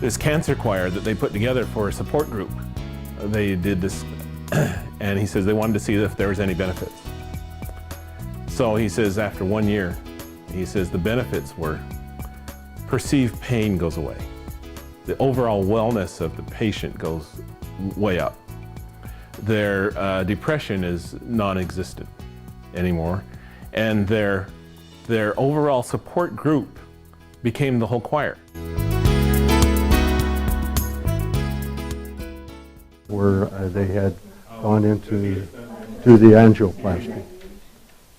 this cancer choir that they put together for a support group. They did this, and he says they wanted to see if there was any benefits. So he says after 1 year, he says the benefits were perceived pain goes away. The overall wellness of the patient goes way up. Their depression is non-existent anymore, and their overall support group became the whole choir. Where they had gone into the angioplasty,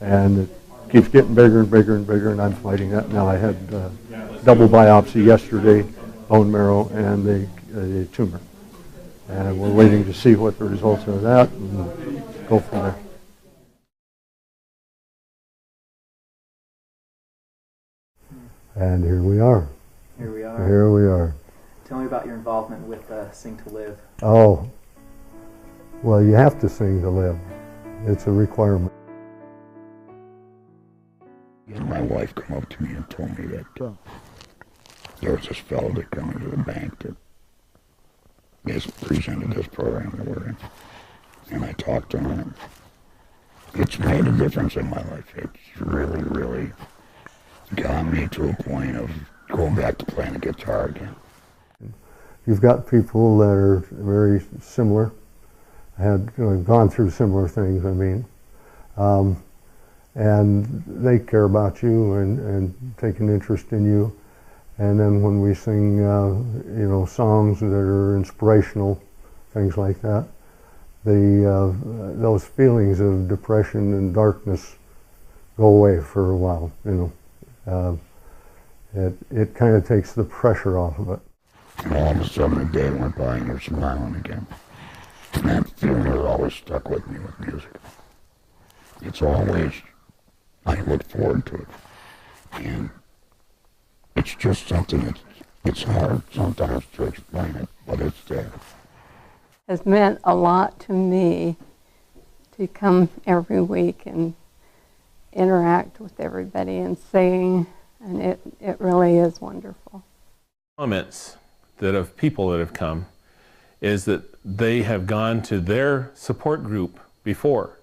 and it keeps getting bigger and bigger and bigger, and I'm fighting that now. I had double biopsy yesterday, bone marrow, and the tumor. And we're waiting to see what the results are of that and go from there. And here we are. Here we are. Here we are. Tell me about your involvement with Sing2Live. Oh, well, you have to sing to live. It's a requirement. My wife came up to me and told me that there was this fellow that came into the bank that has presented this program that we're in. And I talked to him, and it's made a difference in my life. It's really, really got me to a point of going back to playing the guitar again. You've got people that are very similar, had gone through similar things, I mean, and they care about you and take an interest in you. And then when we sing, songs that are inspirational, things like that, those feelings of depression and darkness go away for a while. It kind of takes the pressure off of it. And all of a sudden, a day went by and you're smiling again. And that feeling has always stuck with me with music. It's always, I look forward to it. And it's just something it's hard sometimes to explain it, but it's there. It's meant a lot to me to come every week and interact with everybody and sing, and it really is wonderful. Comments that of people that have come is that they have gone to their support group before,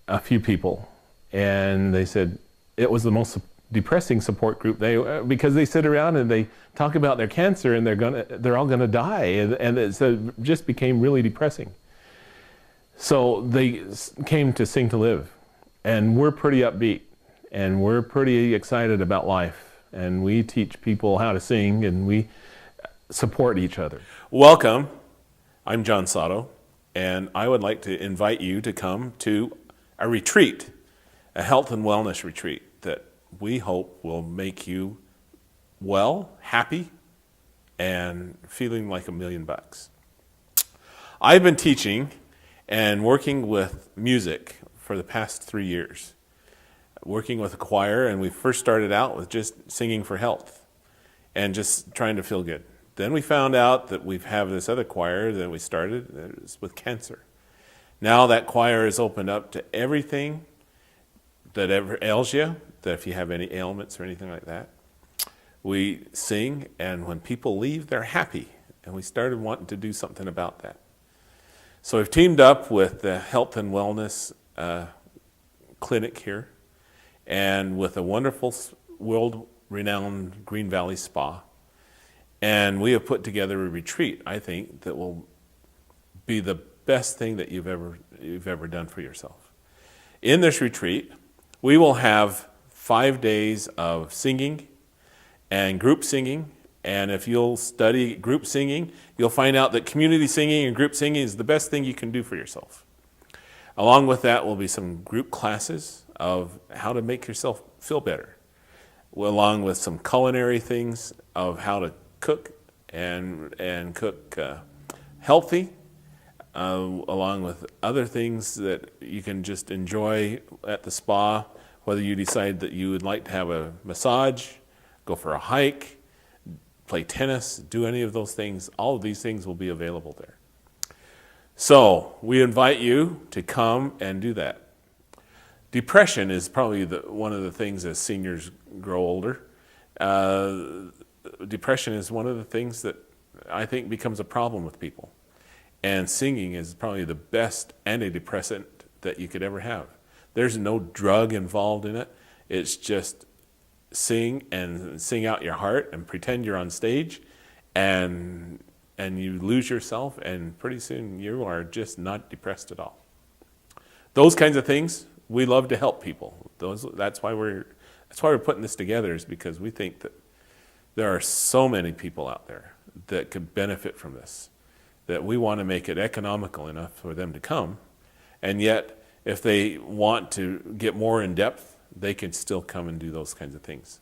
a few people, and they said it was the most depressing support group because they sit around and they talk about their cancer and they're all gonna die, and it just became really depressing. So they came to Sing2Live, and we're pretty upbeat and we're pretty excited about life, and we teach people how to sing and we support each other. Welcome. I'm John Sato, and I would like to invite you to come to a retreat, a health and wellness retreat that we hope will make you well, happy, and feeling like $1 million. I've been teaching and working with music for the past 3 years, working with a choir, and we first started out with just singing for health and just trying to feel good. Then we found out that we have this other choir that we started that is with cancer. Now that choir is opened up to everything that ever ails you, that if you have any ailments or anything like that. We sing, and when people leave, they're happy. And we started wanting to do something about that. So we've teamed up with the Health and Wellness Clinic here, and with a wonderful world-renowned Green Valley Spa. And we have put together a retreat, I think, that will be the best thing that you've ever done for yourself. In this retreat, we will have 5 days of singing and group singing. And if you'll study group singing, you'll find out that community singing and group singing is the best thing you can do for yourself. Along with that will be some group classes of how to make yourself feel better, along with some culinary things of how to cook and cook healthy, along with other things that you can just enjoy at the spa, whether you decide that you would like to have a massage, go for a hike, play tennis, do any of those things. All of these things will be available there. So we invite you to come and do that. Depression is probably one of the things as seniors grow older. depression is one of the things that I think becomes a problem with people. And singing is probably the best antidepressant that you could ever have. There's no drug involved in it. It's just sing and sing out your heart and pretend you're on stage, and you lose yourself, and pretty soon you are just not depressed at all. Those kinds of things, we love to help people. That's why we're putting this together, is because we think that there are so many people out there that could benefit from this, that we want to make it economical enough for them to come, and yet if they want to get more in depth, they can still come and do those kinds of things.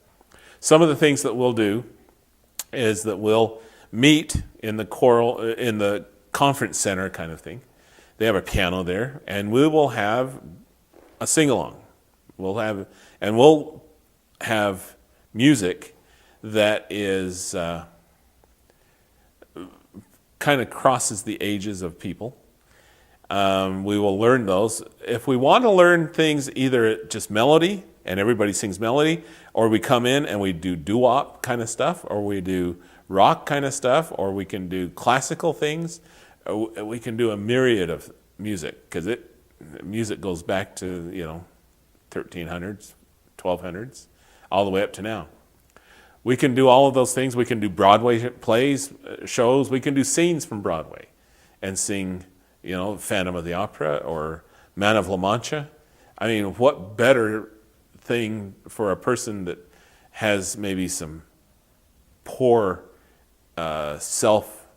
Some of the things that we'll do is that we'll meet in the conference center kind of thing. They have a piano there, and we will have a sing-along. We'll have music that is kind of crosses the ages of people. We will learn those. If we want to learn things, either just melody, and everybody sings melody, or we come in and we do doo-wop kind of stuff, or we do rock kind of stuff, or we can do classical things, we can do a myriad of music, because music goes back to 1300s, 1200s, all the way up to now. We can do all of those things. We can do Broadway plays, shows. We can do scenes from Broadway and sing, Phantom of the Opera or Man of La Mancha. I mean, what better thing for a person that has maybe some poor self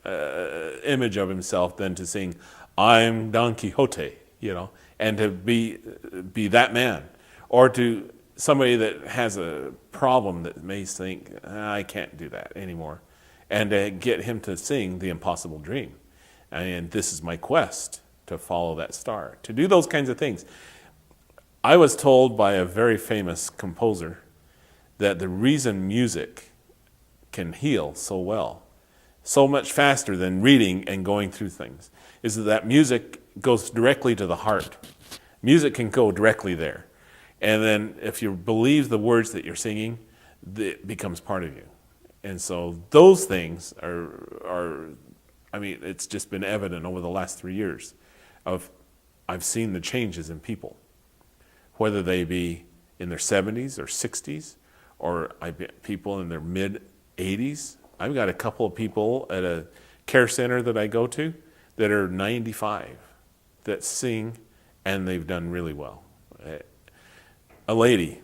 image of himself than to sing, I'm Don Quixote, and to be that man, or to somebody that has a problem that may think, I can't do that anymore, and to get him to sing The Impossible Dream. And this is my quest, to follow that star, to do those kinds of things. I was told by a very famous composer that the reason music can heal so well, so much faster than reading and going through things, is that music goes directly to the heart. Music can go directly there. And then if you believe the words that you're singing, it becomes part of you. And so those things are it's just been evident over the last 3 years. I've seen the changes in people, whether they be in their 70s or 60s, or people in their mid-80s. I've got a couple of people at a care center that I go to that are 95 that sing, and they've done really well. A lady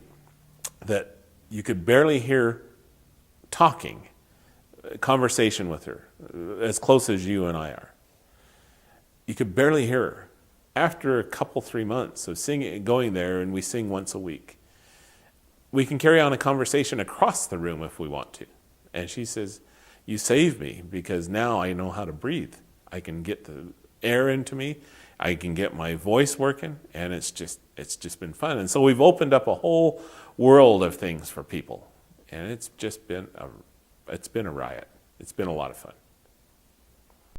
that you could barely hear talking, conversation with her, as close as you and I are. You could barely hear her. After a couple, 3 months of singing, going there, and we sing once a week, we can carry on a conversation across the room if we want to. And she says, you saved me, because now I know how to breathe. I can get the air into me. I can get my voice working, and it's just been fun. And so we've opened up a whole world of things for people, and it's been a riot. It's been a lot of fun.